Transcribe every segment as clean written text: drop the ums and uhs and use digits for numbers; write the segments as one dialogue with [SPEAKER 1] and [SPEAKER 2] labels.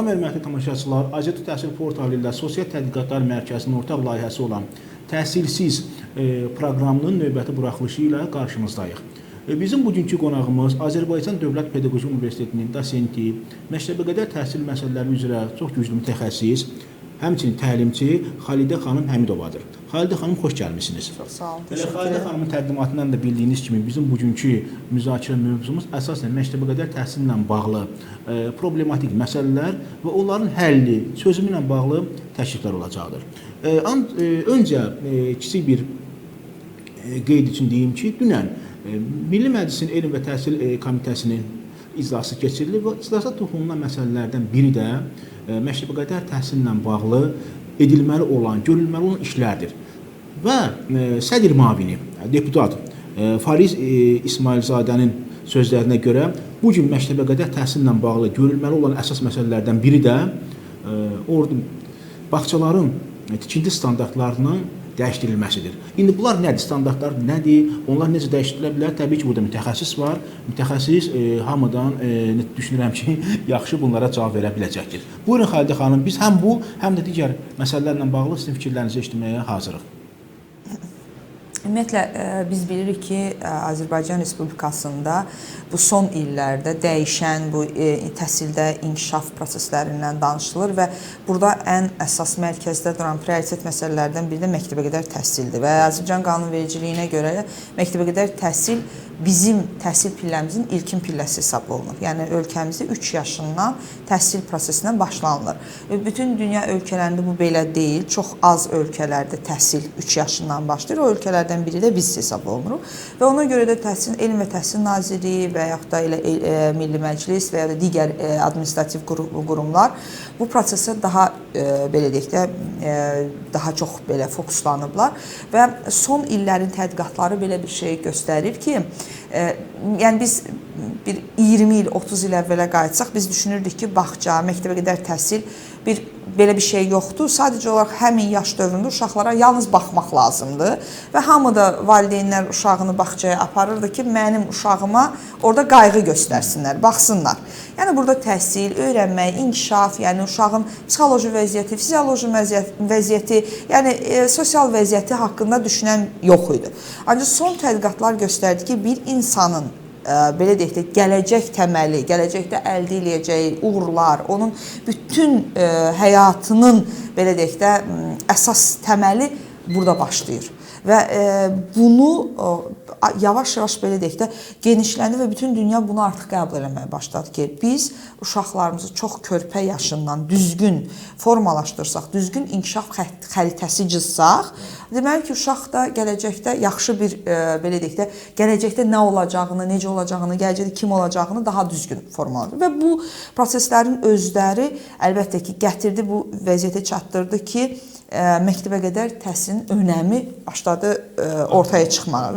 [SPEAKER 1] Salam hörmətli tamaşaçılar, Azərbaycan Təhsil Portalı ilə Sosial Tədqiqatlar Mərkəzinin ortaq layihəsi olan Təhsilsiz proqramının növbəti buraxılışı ilə qarşınızdayıq. Bizim bugünkü qonağımız Azərbaycan Dövlət Pedaqoji Universitetinin dosenti, məktəbəqədər təhsil məsələləri üzrə çox güclü mütəxəssis, həmçinin təlimçi Xalidə xanım Həmidovadır. Xalidə xanım, xoş gəlmisiniz.
[SPEAKER 2] Çox sağ olun.
[SPEAKER 1] Xalidə xanımın təqdimatından da bildiyiniz kimi bizim bugünkü müzakirə mövzumuz əsasən məktəbəqədər təhsillə bağlı problematik məsələlər və onların həlli, çözümü ilə bağlı təkliflər olacaqdır. Öncə kiçik bir qeyd üçün deyim ki, dünən Milli Məclisin Elm və Təhsil Komitəsinin iclası keçirilib və iclasa toxunulan məsələlərdən biri də məktəbəqədər təhsillə bağlı edilməli olan, görülməli olan işlərdir. Və sədr müavini, deputat Fariz İsmailzadənin sözlərinə görə bu gün məktəbəqədər təhsillə bağlı görülməli olan əsas məsələlərdən biri də bağçaların tikinti standartlarının dəyişdirilməsidir. İndi bunlar nədir? Standartlar nədir? Onlar necə dəyişdirilə bilər? Təbii ki, burada mütəxəssis var. Mütəxəssis hamıdan düşünürəm ki, yaxşı bunlara cavab verə biləcəkdir. Buyurun Xalidə xanım, biz həm bu, həm də digər məsələlərlə bağlı sizin fikirlərinizi eşitməyə hazırıq.
[SPEAKER 2] Ümumiyyətlə, biz bilirik ki, Azərbaycan Respublikasında bu son illərdə dəyişən bu təhsildə inkişaf proseslərindən danışılır və burada ən əsas mərkəzdə duran prioritet məsələlərdən biri də məktəbəqədər təhsildir və Azərbaycan qanunvericiliyinə görə məktəbəqədər təhsil bizim təhsil pilləmizin ilkin pilləsi hesab olunur. Yəni, ölkəmizdə 3 yaşından təhsil prosesindən başlanılır. Bütün dünya ölkələrində bu belə deyil. Çox az ölkələrdə təhsil 3 yaşından başlayır. O ölkələrdən biri də biz hesab olunuruq. Və ona görə də Elm və Təhsil Nazirliyi və yaxud da elə Milli Məclis və ya da digər administrativ qurumlar bu prosesə daha, belə deyək də, daha çox belə fokuslanıblar və son illərin tədqiqatları belə bir şey göstərir ki, yəni biz bir 20 il, 30 il əvvələ qayıtsaq, biz düşünürdük ki, bağça, məktəbəqədər təhsil belə bir şey yoxdur. Sadəcə olaraq həmin yaş dövründə uşaqlara yalnız baxmaq lazımdır və hamı da valideynlər uşağını bağçaya aparırdı ki, mənim uşağıma orada qayğı göstərsinlər, baxsınlar. Yəni, burada təhsil, öyrənmək, inkişaf, yəni uşağın psixoloji vəziyyəti, fizioloji vəziyyəti, yəni sosial vəziyyəti haqqında düşünən yox idi. Ancaq son tədqiqatlar göstərdi ki, bir insanın belə deyək də, gələcək təməli, gələcəkdə əldə edəcəyi uğurlar, onun bütün həyatının, belə deyək də, əsas təməli burada başlayır. Və bunu yavaş-yavaş, belə deyək də, genişləndi və bütün dünya bunu artıq qəbul eləməyə başladı ki, biz uşaqlarımızı çox körpə yaşından düzgün formalaşdırsaq, düzgün inkişaf xəritəsi cızsaq, deməli ki, uşaq da gələcəkdə yaxşı bir, belə deyək də, gələcəkdə nə olacağını, necə olacağını, gələcəkdə kim olacağını daha düzgün formaladır. Və bu proseslərin özləri əlbəttə ki, gətirdi, bu vəziyyətə çatdırdı ki, məktəbəqədər təhsilin önəmi başladı ortaya çıxmağa.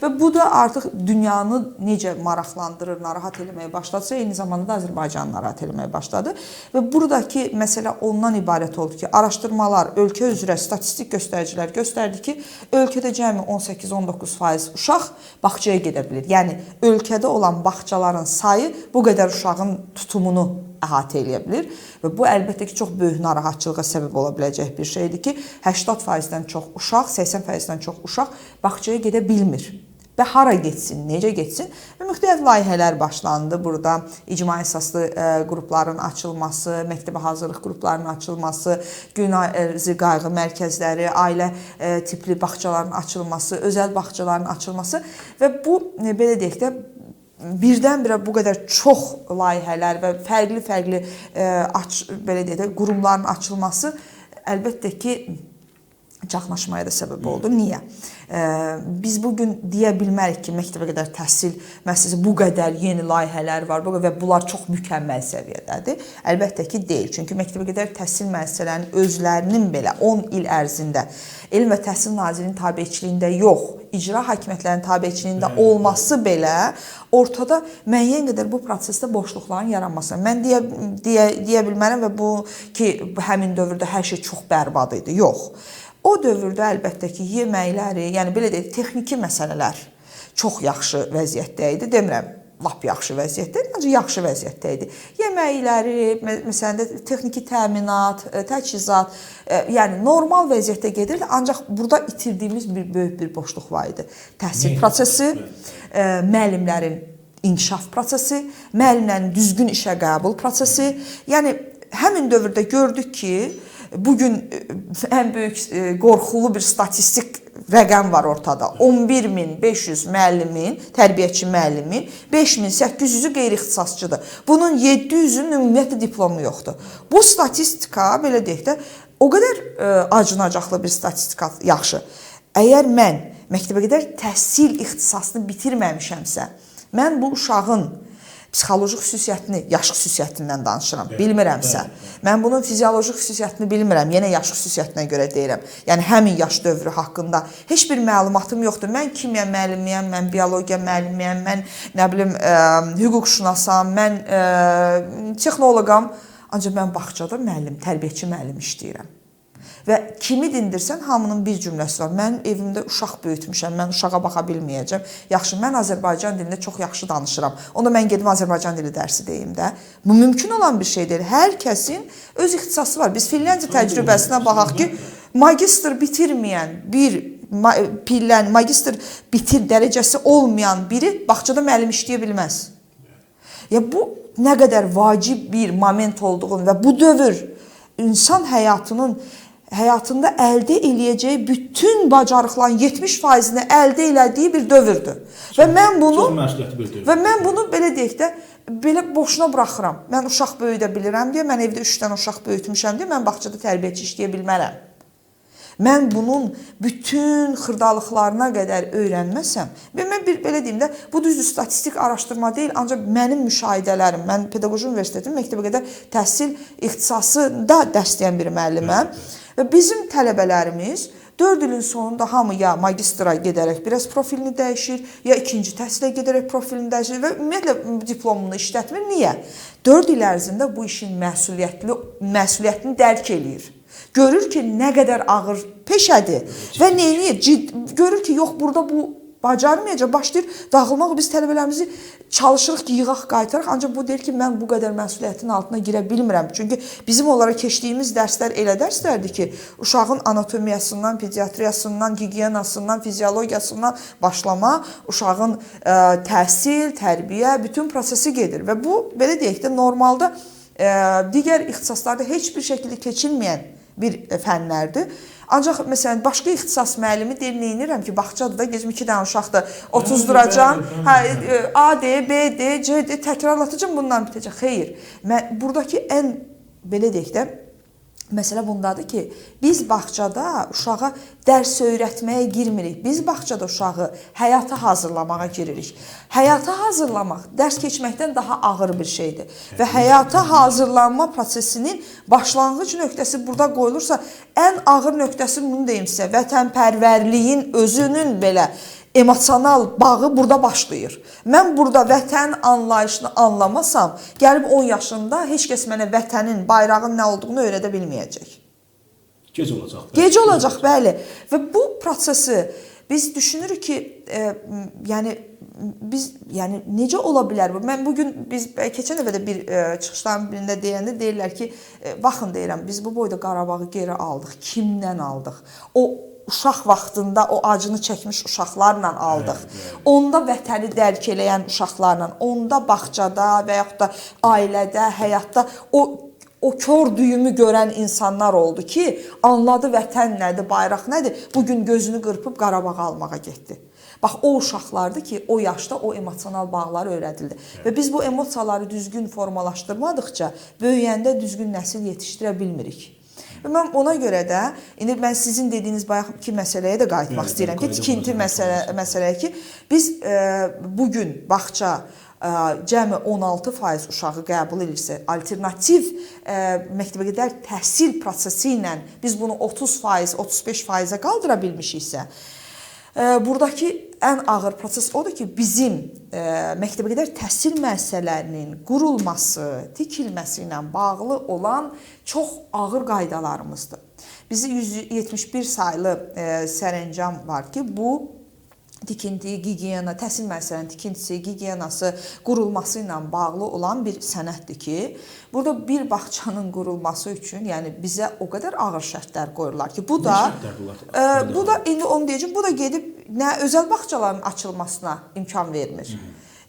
[SPEAKER 2] Və bu da artıq dünyanı necə maraqlandırır, narahat eləməyə başladısa, eyni zamanda da Azərbaycanı narahat eləməyə başladı. Və buradakı məsələ ondan ibarət oldu ki, araşdırmalar, ölkə üzrə statistik göstəricilər göstərdi ki, ölkədə cəmi 18-19% uşaq bağçaya gedə bilir. Yəni, ölkədə olan bağçaların sayı bu qədər uşağın tutumunu əhatə eləyə bilir və bu əlbəttə ki, çox böyük narahatçılığa səbəb ola biləcək bir şeydir ki, 80%-dən çox uşaq, 80%-dən çox uşaq bağçaya gedə bilmir. Və hara getsin, necə getsin? Və müxtəlif layihələr başlandı. Burada icma əsaslı qrupların açılması, məktəbə hazırlıq qruplarının açılması, gün ərzı qayğı mərkəzləri, ailə tipli bağçaların açılması, özəl bağçaların açılması və bu, belə deyək də, birdən-birə bu qədər çox layihələr və fərqli-fərqli belə deyək də, qurumların açılması əlbəttə ki, çaxnaşmaya da səbəb oldu. Niyə? Biz bugün deyə bilmərik ki, məktəbəqədər təhsil məsələsi bu qədər yeni layihələr var və bunlar çox mükəmməl səviyyədədir. Əlbəttə ki, deyil. Çünki məktəbəqədər təhsil müəssisələrinin özlərinin belə 10 il ərzində Elm və Təhsil Nazirliyinin tabeçiliyində yox, icra hakimiyyətlərinin tabeçiliyində olması belə ortada müəyyən qədər bu prosesdə boşluqların yaranmasına. Mən deyə bilmərəm və bu ki, həmin dövrdə hər şey çox bərbad idi. Yox. O dövrdə əlbəttə ki, yeməkləri, yəni belə deyək, texniki məsələlər çox yaxşı vəziyyətdə idi. Demirəm, lap yaxşı vəziyyətdə idi, ancaq yaxşı vəziyyətdə idi. Yeməkləri, məsələn də texniki təminat, təchizat, yəni normal vəziyyətdə gedirdi, ancaq burada itirdiyimiz böyük bir boşluq var idi. Təhsil prosesi, müəllimlərin inkişaf prosesi, müəllimlərin düzgün işə qəbul prosesi. Yəni həmin dövrdə gördük ki, bugün ən böyük qorxulu bir statistik rəqəm var ortada. 11.500 müəllimin, tərbiyəçi müəllimin 5.800-ü qeyri-ixtisasçıdır. Bunun 700-ünün ümumiyyətlə diplomu yoxdur. Bu statistika, belə deyək də, o qədər acınacaqlı bir statistika yaxşı. Əgər mən məktəbəqədər təhsil ixtisasını bitirməmişəmsə, mən bu uşağın psixoloji xüsusiyyətini, yaş xüsusiyyətindən danışıram, bilmirəmsə, mən bunun fizioloji xüsusiyyətini bilmirəm, yenə yaş xüsusiyyətinə görə deyirəm. Yəni, həmin yaş dövrü haqqında heç bir məlumatım yoxdur. Mən kimya müəllimiyəm, mən biologiya müəllimiyəm, mən, nə bilim, hüquqşünasam, mən texnoloqam, ancaq mən bağçada müəllim, tərbiyəçi müəllim işləyirəm. Və kimi dindirsən, hamının bir cümləsi var. Mən evimdə uşaq böyütmüşəm, mən uşağa baxa bilməyəcəm. Yaxşı, mən Azərbaycan dilində çox yaxşı danışıram. Onda mən gedim Azərbaycan dili dərsi deyim də. Bu mümkün olan bir şey deyil. Hər kəsin öz ixtisası var. Biz Finlandiya təcrübəsinə baxaq ki, magistr bitirməyən bir magistr bitir dərəcəsi olmayan biri bağçada müəllim işləyə bilməz. Ya bu nə qədər vacib bir moment olduğunu və bu dövr insan həyatında əldə eləyəcəyi bütün bacarıqların 70%-ni əldə elədiyi bir dövrdür. Və mən bunu belə deyək də, belə boşuna buraxıram. Mən uşaq böyüdə bilirəm deyə, mən evdə 3 dənə uşaq böyütmüşəm deyə, mən bağçada tərbiyəçi işləyə bilmərəm. Mən bunun bütün xırdalıqlarına qədər öyrənməsəm, və mən belə deyim də, bu düzdür, statistik araşdırma deyil, ancaq mənim müşahidələrim, mən Pedaqoji Universitetin məktəbəqədər təhsil ixtisasında dərs deyən bir müəlliməm və bizim tələbələrimiz 4 ilin sonunda hamı ya magistra gedərək biraz profilini dəyişir, ya ikinci təhsilə gedərək profilini dəyişir və ümumiyyətlə diplomunu işlətmir. Niyə? 4 il ərzində bu işin məsuliyyətini dərk eləyir. Görür ki, nə qədər ağır peşədir və neyini görür ki, yox, burada bu bacarmayacaq, başlayır dağılmaq. Biz tələbələrimizi çalışırıq ki, yığaq, qaytaraq, ancaq bu deyir ki, mən bu qədər məsuliyyətin altına girə bilmirəm. Çünki bizim onlara keçdiyimiz dərslər elə dərslərdir ki, uşağın anatomiyasından, pediatriyasından, gigiyenasından, fiziologiyasından başlama, uşağın təhsil, tərbiyə, bütün prosesi gedir və bu, belə deyək də, normalda digər ixtisaslarda heç bir şəkildə keçilməyən bir fənlərdir. Ancaq, məsələn, başqa ixtisas müəllimi deyir, neynirəm ki, bağçadır da, gezim 2 dənə uşaqdır, 30 duracam, A, D, B, D, C, D, təkrarlatacam, bundan bitəcək. Xeyr, buradakı ən, belə deyək də, məsələ bundadır ki, biz bağçada uşağa dərs öyrətməyə girmirik. Biz bağçada uşağı həyata hazırlamağa giririk. Həyata hazırlamaq dərs keçməkdən daha ağır bir şeydir. Və həyata hazırlanma prosesinin başlanğıc nöqtəsi burada qoyulursa, ən ağır nöqtəsi bunu deyim sizə, vətənpərvərliyin özünün belə emosional bağı burada başlayır. Mən burada vətən anlayışını anlamasam, gəlib 10 yaşında heç kəs mənə vətənin, bayrağın nə olduğunu öyrədə bilməyəcək.
[SPEAKER 1] Gec olacaq.
[SPEAKER 2] Gec olacaq, bəli. Və bu prosesi biz düşünürük ki, yəni necə ola bilər bu? Mən bugün, biz keçən dəfə də bir çıxışların birində deyəndə deyirlər ki, baxın deyirəm, biz bu boyda Qarabağı geri aldıq. Kimdən aldıq? O uşaq vaxtında o acını çəkmiş uşaqlarla aldıq. Onda vətəni dərk eləyən uşaqlarla, onda bağçada və yaxud da ailədə, həyatda o kör düyümü görən insanlar oldu ki, anladı vətən nədir, bayraq nədir, bugün gözünü qırpıb Qarabağı almağa getdi. Bax, o uşaqlardır ki, o yaşda o emosional bağları öyrədildi. Və biz bu emosiyaları düzgün formalaşdırmadıqca, böyüyəndə düzgün nəsil yetişdirə bilmirik. Və mən ona görə də, indi mən sizin dediyiniz bayaqki məsələyə də qayıtmaq istəyirəm ki, tikinti məsələyə ki, biz bugün bağça cəmi 16% uşağı qəbul edirsə, alternativ məktəbəqədər təhsil prosesi ilə biz bunu 30%, 35%-ə qaldıra bilmişiksə, buradakı ən ağır proses odur ki, bizim məktəbəqədər təhsil müəssisələrinin qurulması, tikilməsi ilə bağlı olan çox ağır qaydalarımızdır. Bizi 171 saylı sərəncam var ki, bu tikinti, gigiyena, təhsil müəssisələrinin tikintisi, gigiyenası qurulması ilə bağlı olan bir sənəddir ki, burada bir bağçanın qurulması üçün, yəni bizə o qədər ağır şərtlər qoyurlar ki, bu da indi onu deyəcəm, bu da gedib nə özəl bağçaların açılmasına imkan vermir.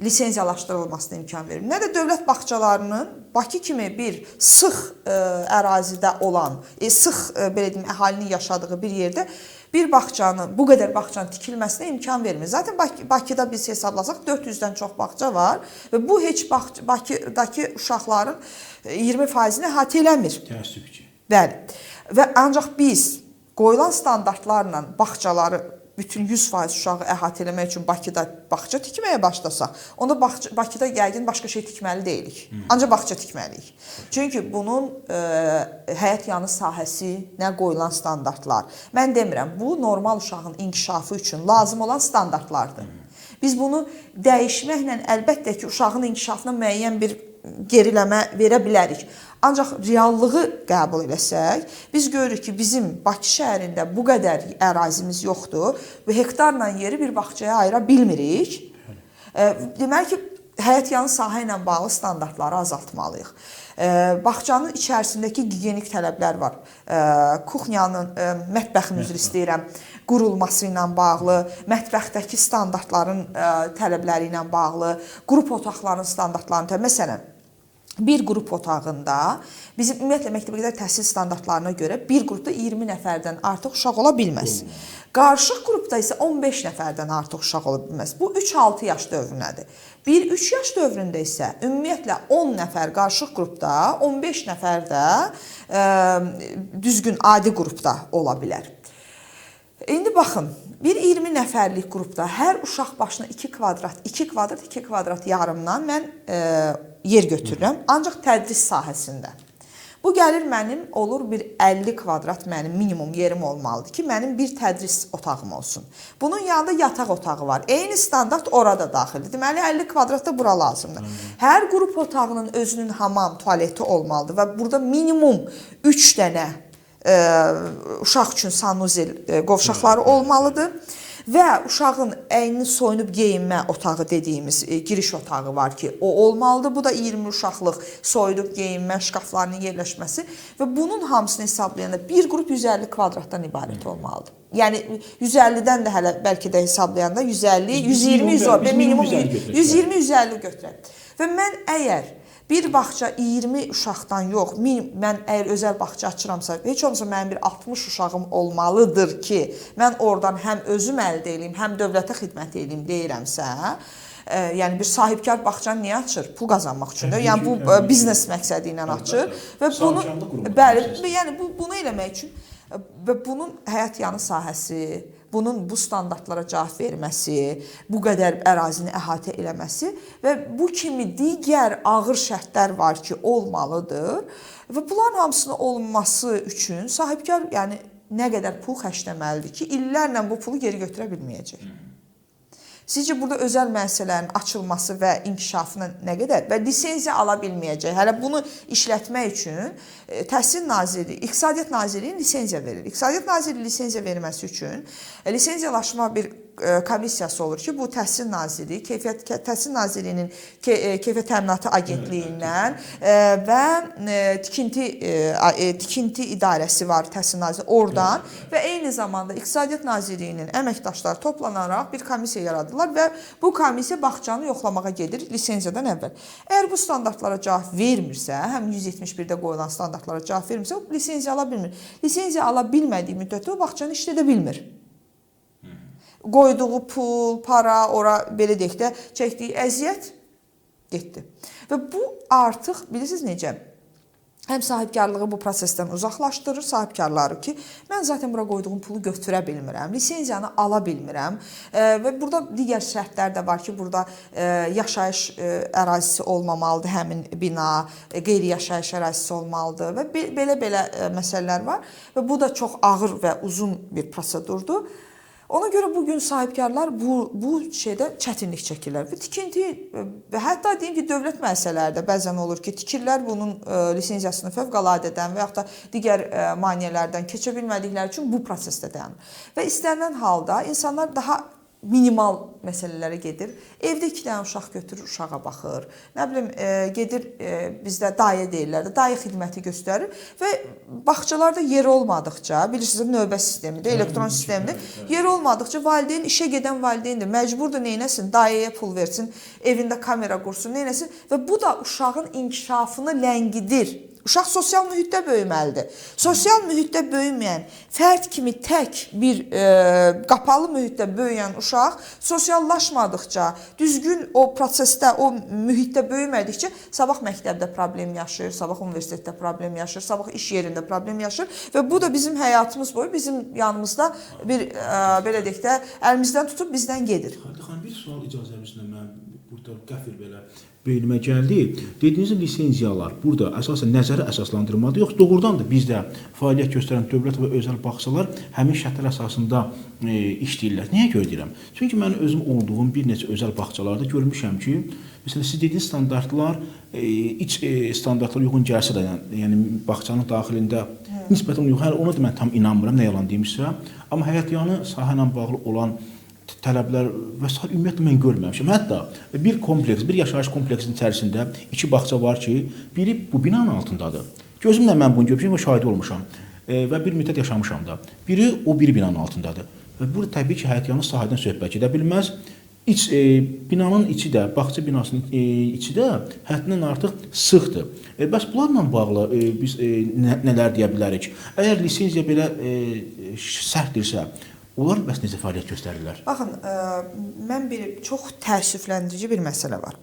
[SPEAKER 2] Lisenziyalaşdırılmasına imkan verir. Nə də dövlət bağçalarının Bakı kimi bir sıx ərazidə olan, sıx belə deyim, əhalinin yaşadığı bir yerdə bir bağçanın, bu qədər bağçanın tikilməsinə imkan vermir. Zaten Bakıda biz hesablasaq 400-dən çox bağça var və bu heç Bakıdakı uşaqların 20%-ni əhatə eləmir.
[SPEAKER 1] Təəssüf ki.
[SPEAKER 2] Bəli. Və ancaq biz qoyulan standartlarla bağçaları bütün 100% uşağı əhatə eləmək üçün Bakıda bağça tikməyə başlasaq, onda Bakıda yəqin başqa şey tikməli deyilik. Ancaq bağça tikməliyik. Çünki bunun həyat yanı sahəsi, nə qoyulan standartlar. Mən demirəm, bu normal uşağın inkişafı üçün lazım olan standartlardır. Biz bunu dəyişməklə əlbəttə ki, uşağın inkişafına müəyyən bir geriləmə verə bilərik. Ancaq reallığı qəbul eləsək, biz görürük ki, bizim Bakı şəhərində bu qədər ərazimiz yoxdur və hektarla yeri bir bağçaya ayıra bilmirik. Deməli ki, həyat yanı sahə ilə bağlı standartları azaltmalıyıq. Bağçanın içərisindəki gigiyenik tələblər var. Kuxnyanın, mətbəxin üzr istəyirəm, qurulması ilə bağlı, mətbəxdəki standartların tələbləri ilə bağlı, qrup otaqlarının standartlarının tələbləri. Məsələn, bir qrup otağında, bizim ümumiyyətlə məktəbəqədər təhsil standartlarına görə bir qrupda 20 nəfərdən artıq uşaq ola bilməz. Qarışıq qrupda isə 15 nəfərdən artıq uşaq ola bilməz. Bu 3-6 yaş dövrünədir. 1-3 yaş dövründə isə ümumiyyətlə 10 nəfər qarışıq qrupda, 15 nəfər də düzgün adi qrupda ola bilər. İndi baxın, bir 20 nəfərlik qrupda hər uşaq başına 2 kvadrat yarımdan mən yer götürürəm, ancaq tədris sahəsində. Bu gəlir mənim, olur bir 50 kvadrat mənim minimum yerim olmalıdır ki, mənim bir tədris otağım olsun. Bunun yanında yataq otağı var. Eyni standart orada daxildir. Deməli, 50 kvadratda bura lazımdır. Hər qrup otağının özünün hamam, tualeti olmalıdır və burada minimum 3 dənə uşaq üçün sanuzel qovşaqları olmalıdır və uşağın əynini soyunub geyinmə otağı dediyimiz giriş otağı var ki, o olmalıdır. Bu da 20 uşaqlıq soyunub geyinmə şkaflarının yerləşməsi və bunun hamısını hesablayanda bir qrup 150 kvadratdan ibarət olmalıdır. Yəni 150-dən də hələ bəlkə də hesablayanda 150, 120, minimum 120-150 götürək. Və mən əgər bir bağça 20 uşaqdan yox, mən əgər özəl bağça açıramsa, heç olmasa mənim bir 60 uşağım olmalıdır ki, mən oradan həm özüm əldə edeyim, həm dövlətə xidmət edeyim deyirəmsə, yəni bir sahibkar bağçanı niyə açır? Pul qazanmaq üçün də. Yəni bu biznes məqsədi ilə açır və bunu eləmək üçün və bunun həyat yanı sahəsi, bunun bu standartlara cavab verməsi, bu qədər ərazini əhatə eləməsi və bu kimi digər ağır şərtlər var ki, olmalıdır və bunların hamısının olması üçün sahibkar yəni nə qədər pul xərcləməlidir ki, illərlə bu pulu geri götürə bilməyəcək. Sizcə burada özəl müəssisələrin açılması və inkişafına nə qədər və lisenziya ala bilməyəcək? Hələ bunu işlətmək üçün Təhsil Nazirliyi, İqtisadiyyat Nazirliyi lisenziya verir. İqtisadiyyat Nazirliyi lisenziya verməsi üçün lisenziyalaşma bir komissiyası olur ki, bu Təhsil Nazirliyi, Təhsil Nazirliyinin Keyfiyyət Təminatı Agentliyindən və tikinti idarəsi var Təhsil Nazirliyi oradan və eyni zamanda İqtisadiyyat Nazirliyinin əməkdaşları toplanaraq bir komissiya yaradırlar və bu komissiya bağçanı yoxlamağa gedir lisenziyadan əvvəl. Əgər bu standartlara cavab vermirsə, həm 171-də qoyulan standartlara cavab vermirsə, o lisenziya ala bilmir. Lisenziya ala bilmədiyi müddətdə o bağçanı işlədə bilmir. Qoyduğu pul, para, ora belə deyək də, çəkdiyi əziyyət getdi. Və bu artıq, bilirsiniz necə, həm sahibkarlığı bu prosesdən uzaqlaşdırır, sahibkarları ki, mən zaten bura qoyduğum pulu götürə bilmirəm, lisenziyanı ala bilmirəm və burada digər şərtlər də var ki, burada yaşayış ərazisi olmamalıdır, həmin bina, qeyri-yaşayış ərazisi olmalıdır və belə-belə məsələlər var və bu da çox ağır və uzun bir prosedurdur. Ona görə bugün sahibkarlar bu şeydə çətinlik çəkirlər və tikinti və hətta deyim ki, dövlət müəssisələrdə bəzən olur ki, tikirlər bunun lisenziyasını fövqələdədən və yaxud da digər maneələrdən keçə bilmədikləri üçün bu prosesdə dayanır. Və istənilən halda insanlar daha minimal məsələlərə gedir. Evdə 2 dənə uşaq götürür, uşağa baxır. Nə bilim, gedir bizdə dayə deyirlər də, dayə xidməti göstərir və bağçalarda yer olmadıqca, bilirsiniz, növbə sistemidir, elektron sistemdir. Yer olmadıqca valideyn, işə gedən valideyndir, məcburdur neynəsin, dayəyə pul versin, evində kamera qursun, neynəsin və bu da uşağın inkişafını ləngidir. Uşaq sosial mühitdə böyüməlidir. Sosial mühitdə böyüməyən, fərd kimi tək bir qapalı mühitdə böyüyən uşaq sosiallaşmadıqca, düzgün o prosesdə, o mühitdə böyümədikcə sabah məktəbdə problem yaşayır, sabah universitetdə problem yaşayır, sabah iş yerində problem yaşayır və bu da bizim həyatımız boyu bizim yanımızda bir belə deyək də əlimizdən tutub bizdən gedir.
[SPEAKER 1] Xanım, bir sual icazənizlə mən burada qəfil belə beynimə gəldi. Dediyiniz lisenziyalar burada əsasən nəzərə əsaslandırılmadı, yox, doğrudan da bizdə fəaliyyət göstərən dövlət və özəl bağçalar həmin şərtlər əsasında işləyirlər. Niyə görə deyirəm? Çünki mən özüm olduğum bir neçə özəl bağçalarda görmüşəm ki, məsələn, siz dediyiniz standartlar iç standartlara uyğun gəlsə də, yəni bağçanın daxilində nisbətən uyğun, hələ ona da mən tam inanmıram, nə yalan demişsə, amma həyatyanı sahə ilə bağlı olan tələblər və s. ümumiyyətlə mən görməmişəm. Hətta bir kompleks, bir yaşayış kompleksinin içərisində 2 bağça var ki, biri bu binanın altındadır. Gözümlə mən bunu görmüşəm və şahidi olmuşam və bir müddət yaşamışam da. Biri o biri binanın altındadır. Və burada təbii ki, həyatyanı sahədən söhbət edə bilməz. Binanın içi də, bağça binasının içi də həddindən artıq sıxdır. Bəs bunlarla bağlı biz nələr deyə bilərik? Əgər lisenziya belə sərtdirsə, onlar bəs necə fəaliyyət göstərirlər?
[SPEAKER 2] Baxın, mən çox təəssüfləndirici bir məsələ var.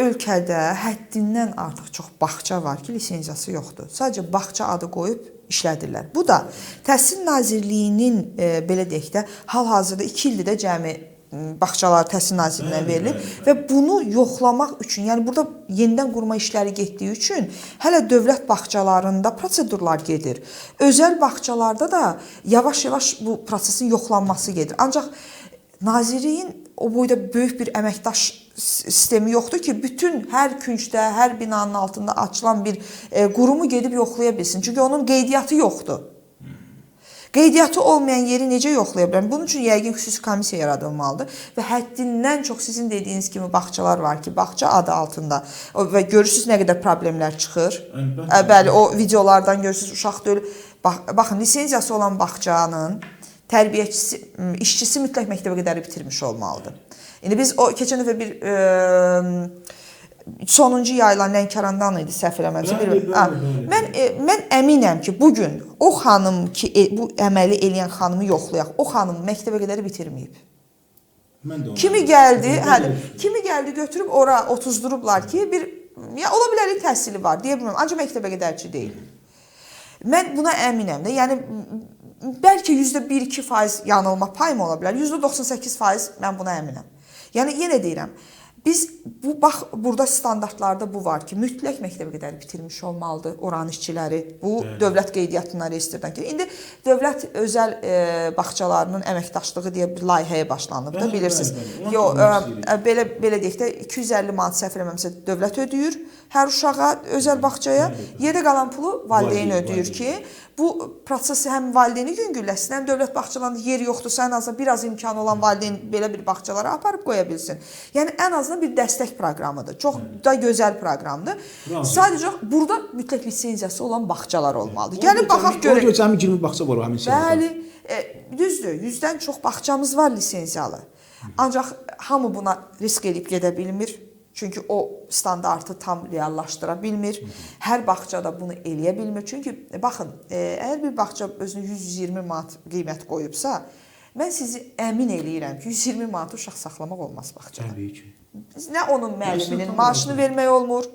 [SPEAKER 2] Ölkədə həddindən artıq çox bağça var ki, lisenziyası yoxdur. Sadəcə bağça adı qoyub işlədirlər. Bu da Təhsil Nazirliyinin belə deyək də hal-hazırda 2 ildir də cəmi bağçalar Təhsil Nazirliyinə verilir və bunu yoxlamaq üçün, yəni burada yenidən qurma işləri getdiyi üçün hələ dövlət bağçalarında prosedurlar gedir. Özəl bağçalarda da yavaş-yavaş bu prosesin yoxlanması gedir. Ancaq Nazirliyin o boyda böyük bir əməkdaş sistemi yoxdur ki, bütün hər küncdə, hər binanın altında açılan bir qurumu gedib yoxlaya bilsin. Çünki onun qeydiyyatı yoxdur. Qeydiyyatı olmayan yeri necə yoxlaya bilərəm? Bunun üçün yəqin xüsusi komissiya yaradılmalıdır və həddindən çox sizin dediyiniz kimi bağçalar var ki, bağça adı altında və görürsünüz nə qədər problemlər çıxır. Bəli, o videolardan görürsünüz, uşaq deyil. Baxın, lisenziyası olan bağçanın tərbiyəçisi, işçisi mütləq məktəbə qədəri bitirmiş olmalıdır. İndi biz o keçən dəfə bir sonuncu yayılan Lənkərandan idi, səhv eləməmsə. Mən əminəm ki, bugün o xanım ki, bu əməli eləyən xanımı yoxlayaq, o xanım məktəbə qədəri bitirməyib. Kimi gəldi götürüb ora otuzdurublar ki, ola bilər təhsili var, deyə bilmirəm, ancaq məktəbə qədərçi deyil. Mən buna əminəm də, yəni bəlkə %1-2% yanılma payım ola bilər, %98% mən buna əminəm. Yəni yenə deyirəm, biz bax burada standartlarda bu var ki, mütləq məktəbə qədəri bitirmiş olmalıdır oranın işçiləri. Bu dövlət qeydiyyatından reyestrdən ki, indi dövlət özəl bağçalarının əməkdaşlığı deyə bir layihəyə başlanıb da, bilirsiniz. Belə deyək də 250 manat səhv eləməmsə dövlət ödəyir hər uşağa, özəl bağçaya, yerdə qalan pulu valideyn ödəyir ki, bu prosesi həm valideyni yüngülləşsin, həm dövlət bağçalarında yer yoxdursa, ən azından biraz imkanı olan valideyn belə bir bağçalara aparıb qoya bilsin. Yəni, ən azından bir dəstək proqramıdır. Çox da gözəl proqramdır. Sadəcə burada mütləq lisenziyası olan bağçalar olmalıdır. Gəlin, baxaq görək.
[SPEAKER 1] Orada cəmi 20 bağça var o həmin səhvədə.
[SPEAKER 2] Bəli, düzdür, 100-dən çox bağçamız var lisenziyalı. Ancaq hamı buna risk edib gedə bilmir. Çünki o standartı tam reallaşdıra bilmir. Hər bağçada bunu eləyə bilmir. Çünki, baxın, əgər bir bağça özünü 120 manat qiymət qoyubsa, mən sizi əmin eləyirəm ki, 120 manat uşaq saxlamaq olmaz bağçada.
[SPEAKER 1] Təbii ki.
[SPEAKER 2] Nə onun müəlliminin maaşını vermək olmur.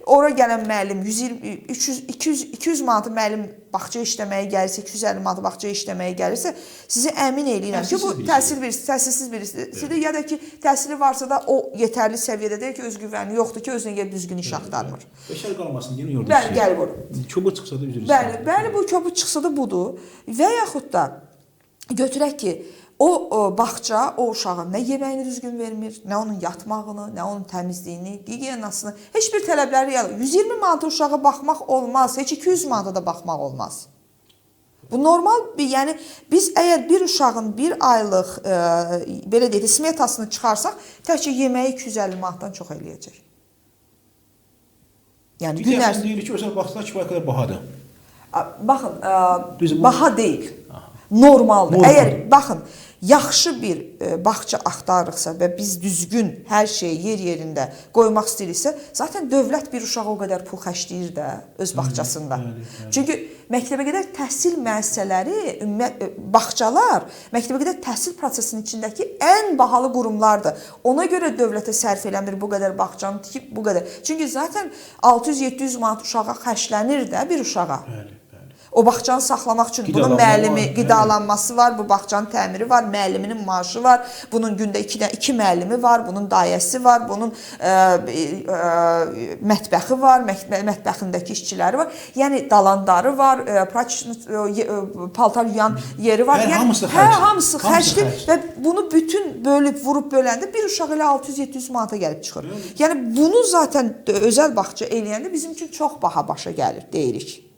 [SPEAKER 2] Ora gələn müəllim 200 manatı müəllim bağçaya işləməyə gəlirsə, 250 manatı bağçaya işləməyə gəlirsə, sizi əmin eləyirəm ki, bu təhsilsiz birisidir. Ya da ki, təhsili varsa da o yetərli səviyyədə deyil ki, özgüvəni yoxdur ki, özünə gəlib düzgün iş axtarmır.
[SPEAKER 1] Beşər qalmasın, yenə yorulur.
[SPEAKER 2] Bəli, gəlib ora.
[SPEAKER 1] Çobu çıxsa da üzr istəyir.
[SPEAKER 2] Bəli, bu çobu çıxsa da budur. Və yaxud da götürək ki, o bağça o uşağın nə yeməyini düzgün vermir, nə onun yatmağını, nə onun təmizliyini, gigiyenasını, heç bir tələbləri yox. 120 manata uşağa baxmaq olmaz, heç 200 manata da baxmaq olmaz. Bu normal bir, yəni biz əgər bir uşağın bir aylıq belə deyək, smetasını çıxarsaq, təkcə yeməyi 250 manatdan çox eləyəcək. Yəni
[SPEAKER 1] Deyirsən deyirik ki, özəl bağçalar kifayət qədər bahadır.
[SPEAKER 2] Baxın, baha deyil. Normaldır. Əgər baxın, yaxşı bir bağça axtarırıqsa və biz düzgün hər şeyi yer-yerində qoymaq istəyiriksə, zaten dövlət bir uşağa o qədər pul xərcləyir də öz bağçasında. Çünki məktəbə qədər təhsil müəssisələri, bağçalar məktəbə qədər təhsil prosesinin içindəki ən bahalı qurumlardır. Ona görə dövlətə sərf eləmir bu qədər bağçanı tikib bu qədər. Çünki zaten 600-700 manat uşağa xərclənir də bir uşağa. O bağçanı saxlamaq üçün bunun müəllimi, qidalanması var, bu bağçanın təmiri var, müəlliminin maaşı var, bunun gündə 2 müəllimi var, bunun dayəsi var, bunun mətbəxi var, mətbəxindəki işçiləri var, yəni dalandarı var, paltar yuyan yeri var. Hamısı xərcdir və bunu bütün bölüb, vurub böləndə bir uşaq elə 600-700 manata gəlib çıxır. Yəni bunu zaten özəl bağça eləyəndə bizim üçün çox baha başa gəlir, deyirik.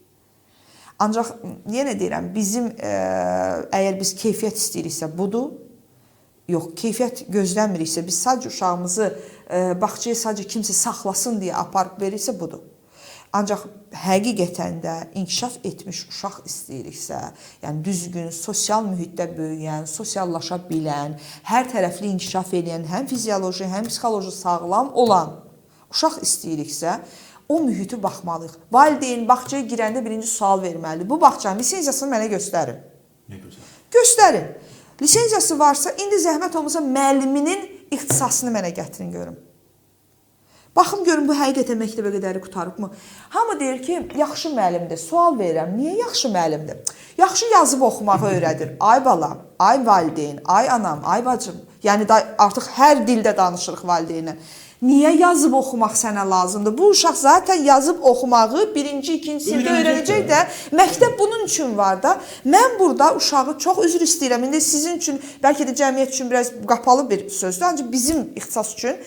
[SPEAKER 2] Ancaq yenə deyirəm, bizim əgər biz keyfiyyət istəyiriksə budur, yox, keyfiyyət gözləmiriksə, biz sadəcə uşağımızı bağçaya sadəcə kimsə saxlasın deyə aparıb verirsə budur. Ancaq həqiqətən də inkişaf etmiş uşaq istəyiriksə, yəni düzgün, sosial mühitdə böyüyən, sosiallaşa bilən, hər tərəfli inkişaf edən, həm fizioloji, həm psixoloji sağlam olan uşaq istəyiriksə, o mühiti baxmalıyıq. Valideyn bağçaya girəndə birinci sual verməlidir. Bu bağçanın lisenziyasını mənə göstərin.
[SPEAKER 1] Nə gözəl.
[SPEAKER 2] Göstərin. Lisenziyası varsa, indi zəhmət olmasa müəlliminin ixtisasını mənə gətirin görüm. Baxım görün bu həqiqətən məktəbə qədəri qutarıbmı? Hamı deyir ki, yaxşı müəllimdir. Sual verirəm. Niyə yaxşı müəllimdir? Yaxşı yazıb oxumağı öyrədir. Ay balam, ay valideyn, ay anam, ay bacım. Yəni artıq hər dildə danışırıq valideynlə. Niyə yazıb oxumaq sənə lazımdır? Bu uşaq zaten yazıb oxumağı birinci, ikinci sinifdə öyrənəcək də. Məktəb bunun üçün var da. Mən burada uşağı çox üzr istəyirəm. İndi sizin üçün, bəlkə də cəmiyyət üçün biraz qapalı bir sözdür. Ancaq bizim ixtisas üçün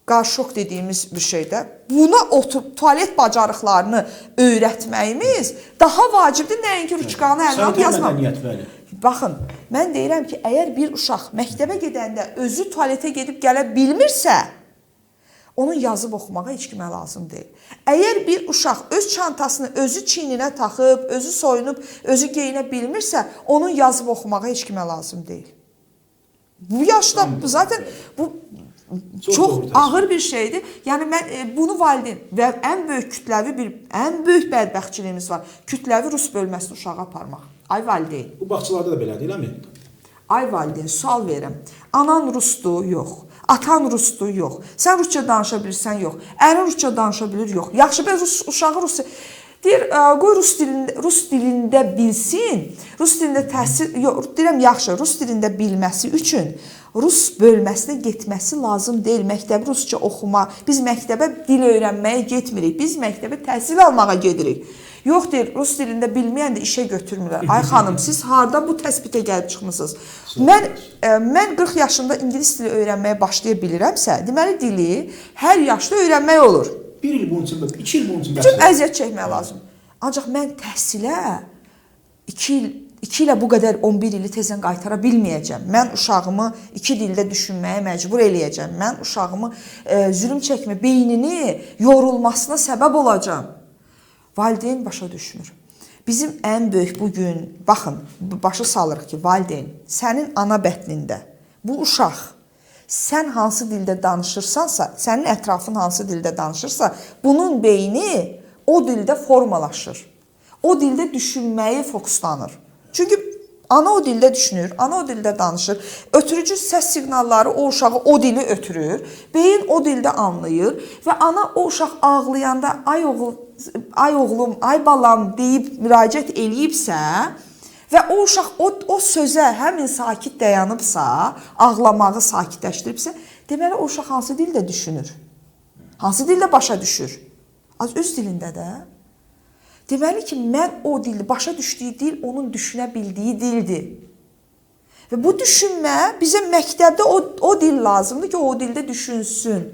[SPEAKER 2] qarşok dediyimiz bir şeydə buna oturub tualet bacarıqlarını öyrətməyimiz daha vacibdir. Nəinki rüçkanı əlinə alıb yazmaq. Baxın, mən deyirəm ki, əgər bir uşaq məktəbə gedəndə özü tualetə gedib gələ bilmirsə, onun yazıb oxumağa heç kimə lazım deyil. Əgər bir uşaq öz çantasını özü çiyninə taxıb, özü soyunub, özü geyinə bilmirsə, onun yazıb oxumağa heç kimə lazım deyil. Bu yaşda zaten bu çox ağır bir şeydir. Yəni mən bunu valideyn və ən böyük bədbəxtçiliyimiz var. Kütləvi rus bölməsini uşağa aparmaq. Ay valideyn.
[SPEAKER 1] Bu bağçalarda da belədir, eləmi?
[SPEAKER 2] Ay valideyn, sual verirəm. Anan rusdur? Yox. Atan rusdur? Yox. Sən rusca danışa bilirsən? Yox. Ərin rusca danışa bilir? Yox. Yaxşı, ben uşağı rusca... Deyir, qoy rus dilində bilsin, rus dilində təhsil... Yox, deyirəm, yaxşı, rus dilində bilməsi üçün rus bölməsinə getməsi lazım deyil. Məktəbi rusca oxuma. Biz məktəbə dil öyrənməyə getmirik. Biz məktəbə təhsil almağa gedirik. Yox deyir, rus dilində bilməyən də işə götürmürlər. Ay xanım, siz harada bu təsbitə gəlib çıxmısınız? Mən 40 yaşında ingilis dili öyrənməyə başlaya bilirəmsə, deməli dili hər yaşda öyrənmək olur.
[SPEAKER 1] 1 il bunun üçün, 2 il bunun üçün
[SPEAKER 2] bütün əziyyət çəkmək lazım. Ancaq mən təhsilə 2 ilə bu qədər 11 ili tezən qaytara bilməyəcəm. Mən uşağımı 2 dildə düşünməyə məcbur eləyəcəm. Mən uşağımı zülm çəkmə, beynini yorulmasına səbəb olacam. Valideyn başa düşmür. Bizim ən böyük bugün, baxın, başa salırıq ki, valideyn, sənin ana bətnində bu uşaq, sən hansı dildə danışırsansa, sənin ətrafın hansı dildə danışırsa, bunun beyni o dildə formalaşır. O dildə düşünməyi fokuslanır. Çünki ana o dildə düşünür, ana o dildə danışır. Ötürücü səs siqnalları o uşağı o dili ötürür. Beyin o dildə anlayır və ana o uşaq ağlayanda ay oğlum, ay balam deyib müraciət eləyibsə və o uşaq o sözə həmin sakit dayanıbsa, ağlamağı sakitləşdiribsə, deməli o uşaq hansı dildə düşünür? Hansı dildə başa düşür? Az öz dilində də. Deməli ki, mən o dildə, başa düşdüyü dil onun düşünə bildiyi dildir. Və bu düşünmə bizə məktəbdə o dil lazımdır ki, o dildə düşünsün.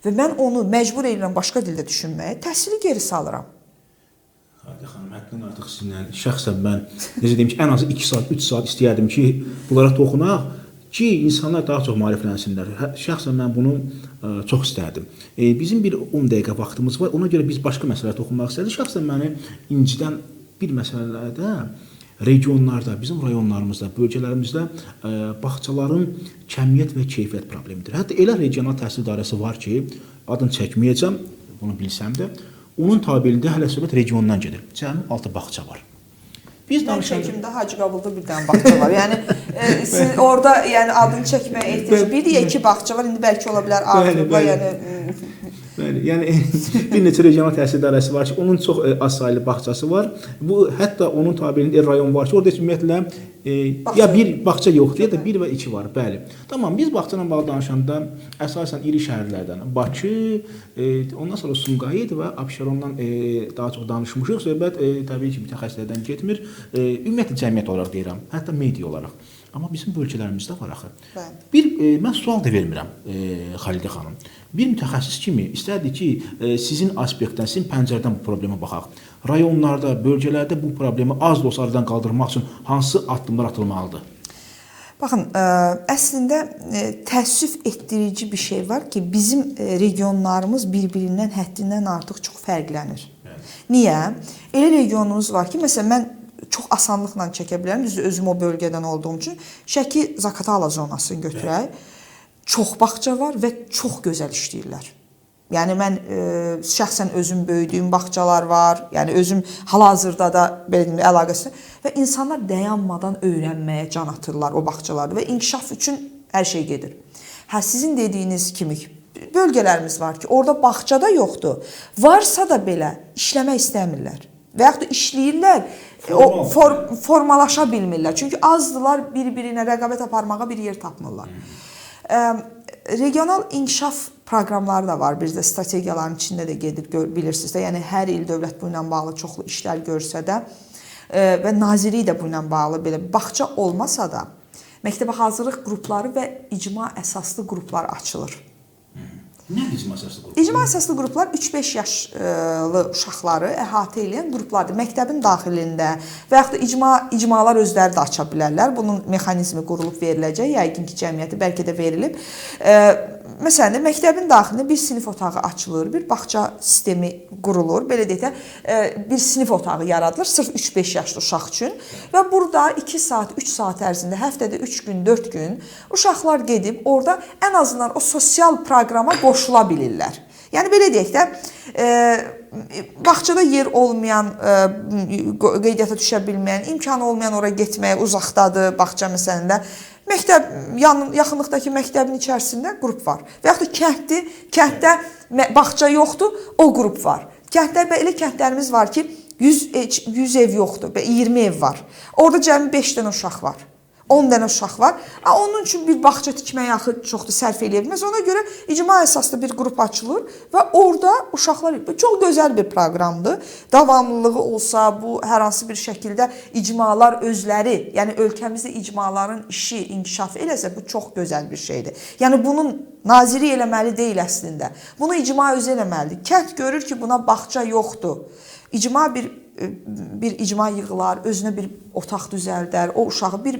[SPEAKER 2] Və mən onu məcbur edirəm başqa dildə düşünməyə, təhsili geri salıram.
[SPEAKER 1] Xanım, həddən artıq sizinlə şəxsən mən necə deyim ki, ən azı 2 saat, 3 saat istəyərdim ki, bunlara toxunaq ki, insanlar daha çox maariflənsinlər. Şəxsən mən bunu çox istərdim. Bizim bir 10 dəqiqə vaxtımız var. Ona görə biz başqa məsələlərə toxunmaq istədik. Şəxsən məni incidən bir məsələlərdə regionlarda, bizim rayonlarımızda, bölgələrimizdə bağçaların kəmiyyət və keyfiyyət problemidir. Hətta elə regional təhsil idarəsi var ki, adını çəkməyəcəm, bunu bilsəm də, onun tabelində hələ söhbət regiondan gedir. Cəmi 6 bağça var. Biz
[SPEAKER 2] Çəkimdə Hacı Qabulda bir dənə bağça var. Yəni siz orada yəni adını çəkməyə ehtiyac. Bir ya 2 bağça var. İndi bəlkə ola bilər artırıblar, yəni
[SPEAKER 1] Bəli, yəni bir neçə regional təhsil idarəsi var ki, onun çox az saylı bağçası var. Bu hətta onun tabelində rayon var ki, orada ümumiyyətlə ya bir bağça yoxdur, ya da 1 və 2 var. Bəli. Tamam, biz bağça ilə bağlı danışanda əsasən iri şəhərlərdən Bakı, ondan sonra Sumqayıt və Abşerondan daha çox danışmışıq. Söhbət təbii ki, mütəxəssislərdən getmir. Ümumiyyətlə cəmiyyət olaraq deyirəm, hətta media olaraq. Amma bizim bölgələrimizdə var axı. Mən sual da vermirəm Xalidə xanım. Bir mütəxəssis kimi istərdi ki, sizin aspektdən, sizin pəncərədən bu problemə baxaq. Rayonlarda, bölgələrdə bu problemi az da olsa aradan qaldırmaq üçün hansı addımlar atılmalıdır?
[SPEAKER 2] Baxın, əslində təəssüf etdirici bir şey var ki, bizim regionlarımız bir-birindən həddindən artıq çox fərqlənir. Niyə? Elə regionumuz var ki, məsələn, mən çox asanlıqla çəkə bilərəm. Özüm o bölgədən olduğum üçün Şəki Zaqatala zonasını götürək. Çox bağça var və çox gözəl işləyirlər. Yəni mən şəxsən özüm böyüdüyüm bağçalar var. Yəni özüm hal-hazırda da belə deyim əlaqəsi və insanlar dayanmadan öyrənməyə can atırlar o bağçalarda və inkişaf üçün hər şey gedir. Sizin dediyiniz kimi bölgələrimiz var ki, orada bağça da yoxdur. Varsa da belə işləmək istəmirlər. Və yaxud da işləyirlər, formalaşa bilmirlər. Çünki azdılar, bir-birinə rəqabət aparmağa bir yer tapmırlar. Regional inkişaf proqramları da var bizdə, strategiyaların içində də gedir, bilirsiniz də. Yəni, hər il dövlət bu ilə bağlı çoxlu işlər görsə də və nazirlik də bu ilə bağlı belə bağça olmasa da məktəbə hazırlıq qrupları və icma əsaslı qruplar açılır.
[SPEAKER 1] Nədir icma əsaslı qruplar?
[SPEAKER 2] İcma əsaslı qruplar 3-5 yaşlı uşaqları əhatə edən qruplardır. Məktəbin daxilində və yaxud da icmalar özləri də aça bilərlər. Bunun mexanizmi qurulub veriləcək, yəqin ki, cəmiyyəti bəlkə də verilib. Məsələn, məktəbin daxilində bir sinif otağı açılır, bir bağça sistemi qurulur. Belə deyək də, bir sinif otağı yaradılır, sırf 3-5 yaşlı uşaq üçün. Və burada 2 saat, 3 saat ərzində, həftədə 3 gün, 4 gün uşaqlar gedib, orada ən azından o sosial proqrama qoşula bilirlər. Yəni, belə deyək də, bağçada yer olmayan, qeydiyyata düşə bilməyən, imkanı olmayan oraya getməyə uzaqdadır bağça məsəlində. Məktəb, yaxınlıqdakı məktəbin içərisində qrup var. Və yaxud da kənddə bağça yoxdur, o qrup var. Kənddə elə kəndlərimiz var ki, 100 ev yoxdur, 20 ev var. Orada cəmi 5 dənə uşaq var. 10 dənə uşaq var. Onun üçün bir bağça tikməyə axı çoxdur sərf eləyə bilməz. Ona görə icma əsaslı bir qrup açılır və orada uşaqlar çox gözəl bir proqramdır. Davamlılığı olsa, bu hər hansı bir şəkildə icmalar özləri, yəni ölkəmizdə icmaların işi inkişaf eləsə, bu çox gözəl bir şeydir. Yəni bunun naziri eləməli deyil əslində. Bunu icma özü eləməlidir. Kənd görür ki, buna bağça yoxdur. İcma bir icma yığılar, özünə bir otaq düzəldər, o uşağı bir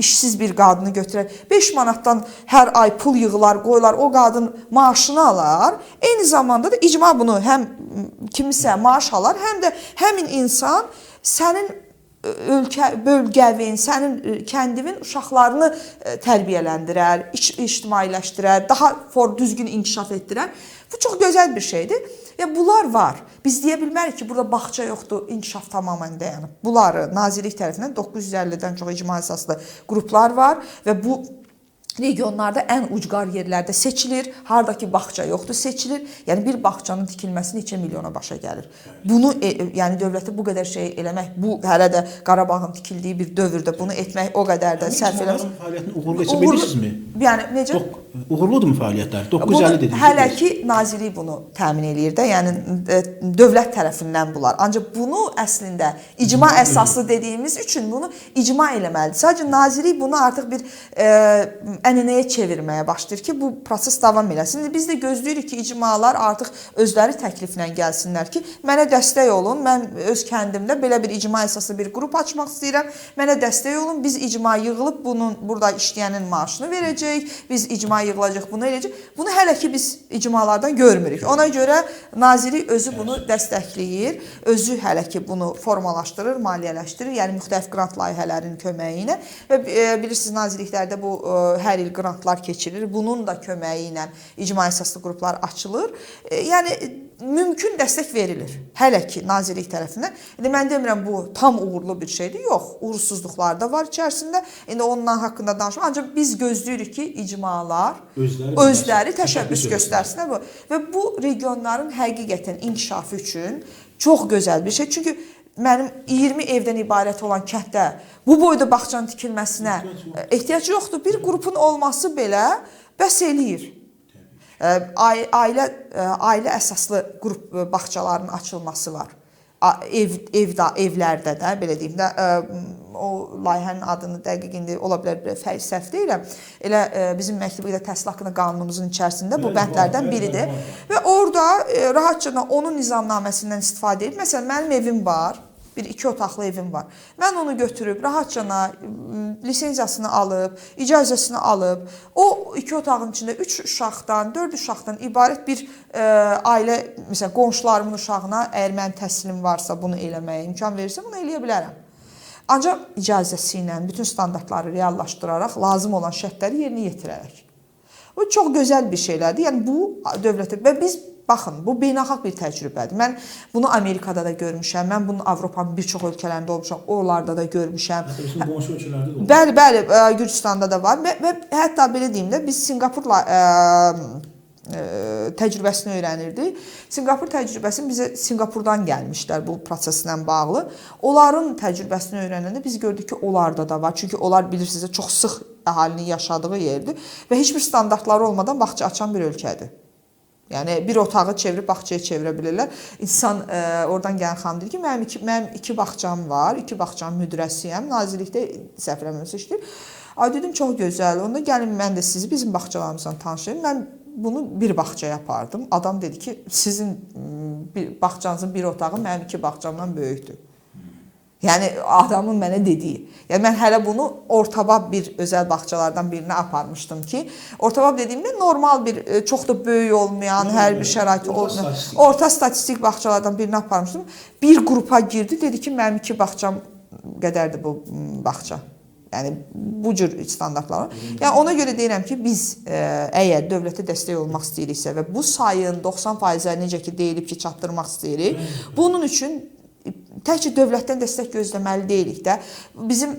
[SPEAKER 2] işsiz bir qadını götürər, 5 manatdan hər ay pul yığılar, qoylar, o qadın maaşını alar. Eyni zamanda da icma bunu həm kimisə maaş alar, həm də həmin insan sənin bölgəvin, sənin kəndivin uşaqlarını tərbiyələndirər, ictimailəşdirər, daha düzgün inkişaf etdirər. Bu çox gözəl bir şeydir. Bunlar var. Biz deyə bilmərik ki, burada bağça yoxdur, inkişaf tamamən dayanıb. Bunları nazirlik tərəfindən 950-dən çox icma əsaslı qruplar var və bu regionlarda ən ucqar yerlərdə seçilir, hardakı bağça yoxdur seçilir. Yəni bir bağçanın tikilməsi neçə milyona başa gəlir. Bunu yəni dövlətə bu qədər şey eləmək, bu hələ də Qarabağın tikildiyi bir dövrdə bunu etmək o qədər də sərf eləmək.
[SPEAKER 1] Fəaliyyətini uğurlu keçə bilirsinizmi?
[SPEAKER 2] Yəni necə?
[SPEAKER 1] Uğurludur mu fəaliyyətlər? 950 dediniz.
[SPEAKER 2] Hələ ki Nazirlik bunu təmin eləyir də, yəni dövlət tərəfindən bunlar. Ancaq bunu əslində icma əsaslı dediyimiz üçün bunu icma eləməlidir. Sadəcə Nazirlik bunu artıq bir ənənəyə çevirməyə başlayır ki, bu proses davam eləsin. İndi biz də gözləyirik ki, icmalar artıq özləri təkliflə gəlsinlər ki, mənə dəstək olun, mən öz kəndimdə belə bir icma əsaslı bir qrup açmaq istəyirəm, mənə dəstək olun, biz icma yığılıb bunun burada işləyənin maaşını verəcəyik, biz icma yığılacaq, bunu eləyəcək. Bunu hələ ki biz icmalardan görmürük. Ona görə Nazirlik özü bunu dəstəkləyir, özü hələ ki bunu formalaşdırır, maliyyələşdirir, yəni müxtəlif qrant layihələrinin köməyi ilə və bilirsiniz Nazirliklərdə bu hər il qrantlar keçirilir. Bunun da köməyi ilə icma əsaslı qruplar açılır. Yəni mümkün dəstək verilir. Hələ ki Nazirlik tərəfindən. İndi mən demirəm bu tam uğurlu bir şeydir. Yox, uğursuzluqlar da var içərisində. İndi ondan haqqında danışmaq. Ancaq biz gözləyirik ki, icmalar özləri təşəbbüs göstərsinlər bu. Və bu regionların həqiqətən inkişafı üçün çox gözəl bir şey. Çünki mənim 20 evdən ibarət olan kənddə bu boyda bağçanın tikilməsinə ehtiyac yoxdur. Bir qrupun olması belə bəs eləyir. Ailə əsaslı qrup bağçalarının açılması var. Evlərdə də, belə deyim də, o layihənin adını dəqiq indi ola bilər səhv deyirəm. Elə bizim məktəbi təhsil haqqında qanunumuzun içərisində bu bəndlərdən biridir. Və orada rahatca onun nizamnaməsindən istifadə edib. Məsələn, mənim evim var. Bir 2 otaqlı evim var. Mən onu götürüb, rahatcana lisenziyasını alıb, icazəsini alıb, o 2 otağın içində 3 uşaqdan, 4 uşaqdan ibarət bir ailə, məsələn, qonşularımın uşağına, əgər mənim təhsilim varsa bunu eləməyə imkan verirsə, bunu eləyə bilərəm. Ancaq icazəsi ilə bütün standartları reallaşdıraraq, lazım olan şərtləri yerinə yetirərək. Bu çox gözəl bir şeylərdir. Yəni bu dövlətə və biz baxın, bu beynəlxalq bir təcrübədir. Mən bunu Amerikada da görmüşəm, mən bunu Avropanın bir çox ölkələrində olmuşam, oralarda da görmüşəm.
[SPEAKER 1] Bizim qonşu ölkələrdə də olur.
[SPEAKER 2] Bəli, bəli, Gürcüstanda da var və hətta belə deyim də, biz Sinqapurla təcrübəsini öyrənirdik. Sinqapur təcrübəsini bizə Sinqapurdan gəlmişlər bu proseslə bağlı. Onların təcrübəsini öyrənəndə biz gördük ki, onlarda da var. Çünki onlar bilirsiniz, çox sıx əhalinin yaşadığı yerdir və heç bir standartları olmadan bağça açan bir ölkədir. Yəni bir otağı çevirib bağçaya çevirə bilirlər. İnsan oradan gələn xanım deyir ki, mənim 2 bağçam var, 2 bağçanın müdirəsiyəm, Nazirlikdə səhv eləmirəmsə işləyir. Dedim, çox gözəl, onda gəlin mən də sizi bizim bağçalarımızdan tanışayım. Mən bunu bir bağçaya apardım. Adam dedi ki, sizin bağçanızın bir otağı mənim 2 bağçamdan böyükdür. Yəni adamın mənə dediyi. Yəni mən hələ bunu ortabab bir özəl bağçalardan birinə aparmışdım ki, ortabab dediyimdə normal bir çox da böyük olmayan, hər bir şəraiti olmayan, orta statistik bağçalardan birinə aparmışdım. Bir qrupa girdi, dedi ki, mənim 2 bağçam qədərdir bu bağça. Yəni bu cür standartlar. Yəni ona görə deyirəm ki, biz əgər dövlətə dəstək olmaq istəyiriksə və bu sayın 90%-ləri necə ki deyilib ki, çatdırmaq istəyirik, bunun üçün təkcə dövlətdən dəstək gözləməli deyilik də. Bizim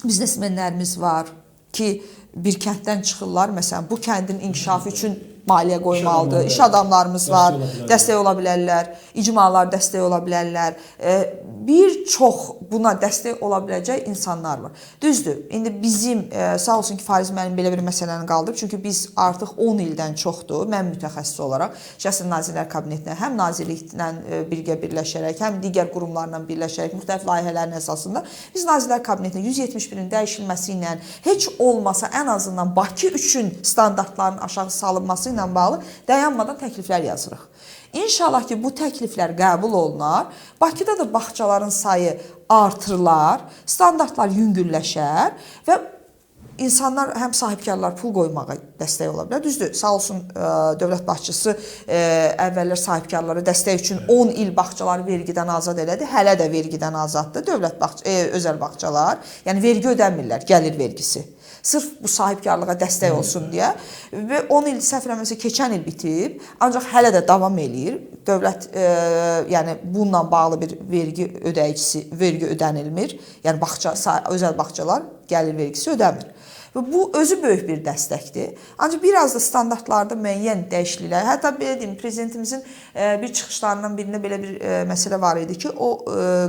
[SPEAKER 2] biznesmenlərimiz var ki, bir kənddən çıxırlar. Məsələn, bu kəndin inkişafı üçün maliyyə qoymalıdır. İş adamlarımız var, dəstək ola bilərlər. İcmalar dəstək ola bilərlər. Bir çox buna dəstək ola biləcək insanlar var. Düzdür, indi bizim, sağ olsun ki, Fariz mənim belə bir məsələni qaldırıb. Çünki biz artıq 10 ildən çoxdur, mən mütəxəssis olaraq Şəxsi Nazirlər Kabinetinə həm nazirliklə birgə birləşərək, həm digər qurumlarla birləşərək, müxtəlif layihələrin əsasında biz Nazirlər Kabinetinə 171-in dəyişilməsi ilə heç olmasa ən azından Bakı üçün standartların aşağı salınması ilə bağlı dayanmadan təkliflər yazırıq. İnşallah ki, bu təkliflər qəbul olunar, Bakıda da bağçaların sayı artırılar, standartlar yüngülləşər və insanlar, həm sahibkarlar pul qoymağa dəstək ola bilər. Düzdür, sağ olsun dövlət başçısı əvvəllər sahibkarlara dəstək üçün 10 il bağçaları vergidən azad elədi. Hələ də vergidən azaddır özəl bağçalar. Yəni vergi ödəmirlər, gəlir vergisi. Sırf bu sahibkarlığa dəstək olsun deyə və 10 il səhv eləmirəmsə keçən il bitib, ancaq hələ də davam eləyir. Dövlət yəni bununla bağlı bir vergi ödəyicisi vergi ödənilmir. Yəni özəl bağçalar gəlir vergisi ödəmir. Və bu özü böyük bir dəstəkdir. Ancaq biraz da standartlarda müəyyən dəyişikliklər, hətta belə deyim, prezidentimizin bir çıxışlarından birində belə bir məsələ var idi ki, o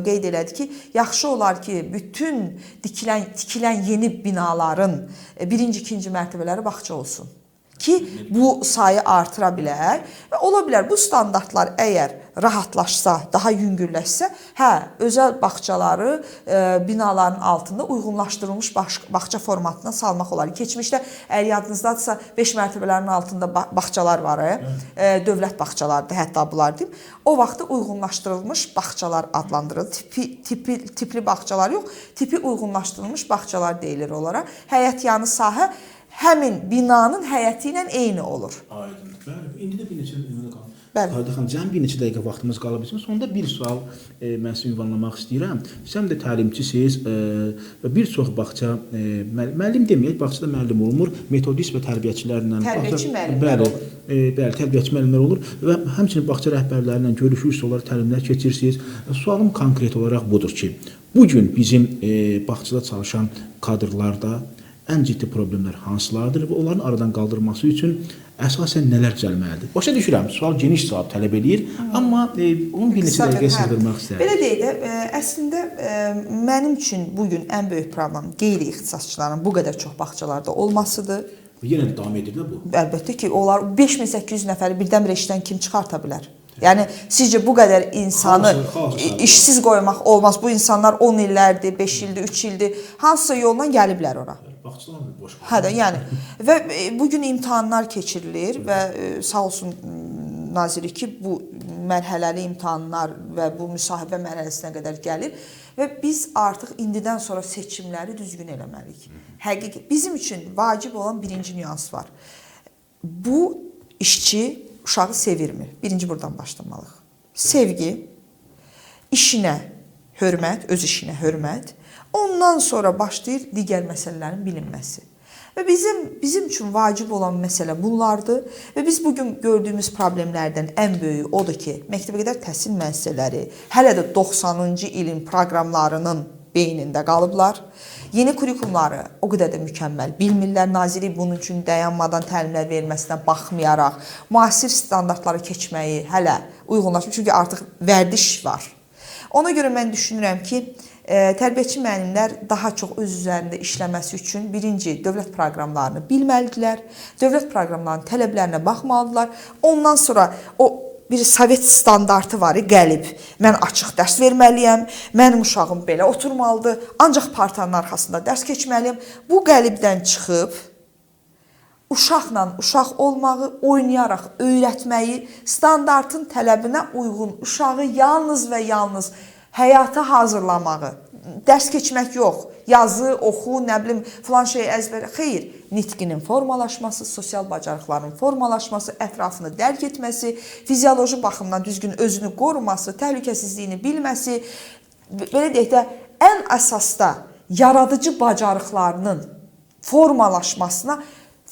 [SPEAKER 2] qeyd elədi ki, yaxşı olar ki, bütün tikilən yeni binaların birinci, ikinci mərtəbələri bağça olsun. ki, bu sayı artıra bilər və ola bilər bu standartlar əgər rahatlaşsa, daha yüngülləşsə, özəl bağçaları binaların altında uyğunlaşdırılmış bağça formatına salmaq olar. Keçmişdə, əgər yadınızdadırsa, 5 mərtəbələrin altında bağçalar var, dövlət bağçalarıdır, hətta bunlar deyim. O vaxtda uyğunlaşdırılmış bağçalar adlandırılır. Tipli bağçalar yox, tipi uyğunlaşdırılmış bağçalar deyilir onlara. Həyət yanı sahə həmin binanın həyəti ilə eyni olur.
[SPEAKER 1] Aydın. Bəli, indi də bir neçə dəqiqə qalıb.
[SPEAKER 2] Bəli.
[SPEAKER 1] Xanım, cəmi bir neçə dəqiqə vaxtımız qalıb bizim. Sonda bir sual mən sizə ünvanlamaq istəyirəm. Sən də təlimçisiz və bir çox bağça müəllim deməyək, bağçada müəllim olmur, metodist və tərbiyəçilərlə
[SPEAKER 2] tərbiyəçi müəllimlər olur.
[SPEAKER 1] Bəli, tərbiyəçi müəllimlər olur və həmçinin bağça rəhbərləri ilə görüşürsüz, onlara təlimlər keçirsiniz. Sualım konkret olaraq budur ki, bu gün bizim bağçada çalışan kadrlarda ən ciddi problemlər hansılardır və onların aradan qaldırılması üçün əsasən nələr düzəlməlidir? Başa düşürəm, sual geniş cavab tələb edir, amma onun bir neçə dəqiqəyə sığdırmaq istəyirəm.
[SPEAKER 2] Belə deyək də, əslində mənim üçün bugün ən böyük problem qeyri-ixtisasçıların bu qədər çox bağçalarda olmasıdır.
[SPEAKER 1] Yenə də davam edir də bu.
[SPEAKER 2] Əlbəttə ki, onlar 5800 nəfəri birdən-birə işdən kim çıxarta bilər? Yəni, sizcə bu qədər insanı işsiz qoymaq olmaz. Bu insanlar 10 illərdir, 5 ildir, 3 ildir, hansısa yolla gəliblər ora.
[SPEAKER 1] Bağçalar boş qalır.
[SPEAKER 2] Hə də, yəni. Və bugün imtahanlar keçirilir və sağ olsun nazirlik ki, bu mərhələli imtahanlar və bu müsahibə mərhələsinə qədər gəlir və biz artıq indidən sonra seçimləri düzgün eləməliyik. Həqiqi, bizim üçün vacib olan birinci nüans var. Bu işçi uşağı sevirmir. Birinci buradan başlamalıyıq. Sevgi, işinə hörmət, öz işinə hörmət, ondan sonra başlayır digər məsələlərin bilinməsi. Və bizim üçün vacib olan məsələ bunlardır və biz bugün gördüyümüz problemlərdən ən böyüyü odur ki, məktəbəqədər təhsil müəssisələri hələ də 90-cı ilin proqramlarının beynində qalıblar. Yeni kurikulumları o qədər də mükəmməl bilmirlər. Nazirlik bunun üçün dayanmadan təlimlər verməsinə baxmayaraq, müasir standartları keçməyi hələ uyğunlaşmış. Çünki artıq vərdiş var. Ona görə mən düşünürəm ki, tərbiyəçi müəllimlər daha çox öz üzərində işləməsi üçün birinci, dövlət proqramlarını bilməlidirlər, dövlət proqramlarının tələblərinə baxmalıdırlar. Ondan sonra o bir sovet standartı var, qəlib. Mən açıq dərs verməliyəm, mənim uşağım belə oturmalıdır, ancaq partanın arxasında dərs keçməliyəm. Bu qəlibdən çıxıb, uşaqla uşaq olmağı, oynayaraq öyrətməyi, standartın tələbinə uyğun uşağı yalnız və yalnız həyata hazırlamağı, dərs keçmək yox, yazı, oxu, nə bilim, filan şey əzbər, xeyr, nitqinin formalaşması, sosial bacarıqların formalaşması, ətrafını dərk etməsi, fizioloji baxımdan düzgün özünü qoruması, təhlükəsizliyini bilməsi, belə deyək də, ən əsasda yaradıcı bacarıqlarının formalaşmasına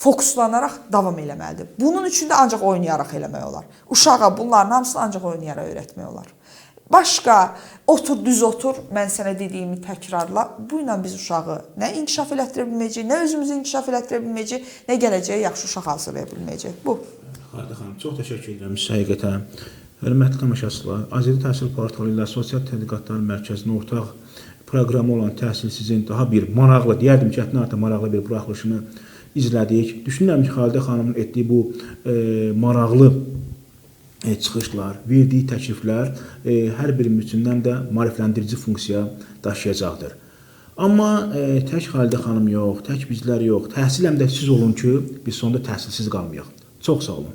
[SPEAKER 2] fokuslanaraq davam eləməlidir. Bunun üçün də ancaq oynayaraq eləmək olar. Uşağa bunların hamısını ancaq oynayaraq öyrətmək olar. Başqa, otur, düz otur, mən sənə dediyimi təkrarla. Bu ilə biz uşağı nə inkişaf elətdirə bilməyəcək, nə özümüzü inkişaf elətdirə bilməyəcək, nə gələcəyə yaxşı uşaq hazırlaya bilməyəcək. Bu.
[SPEAKER 1] Xalidə xanım, çox təşəkkür edirəm sizə həqiqətən. Hörmətli tamaşaçılar, Azəri Təhsil Portalı ilə Sosial Tədqiqatlar Mərkəzinin ortaq proqramı olan təhsil sizin daha bir maraqlı, deyərdim ki, həddindən artıq maraqlı bir buraxılışını izlədik. Düşünürəm ki, Xalidə xanımın etdiyi bu maraqlı çıxışlar, verdiyi təkliflər hər birimiz üçündən də maarifləndirici funksiya daşıyacaqdır. Amma tək Xalidə xanım yox, tək bizlər yox, təhsil əməkdaşımız olun ki, biz sonda təhsilsiz qalmayaq. Çox sağ olun.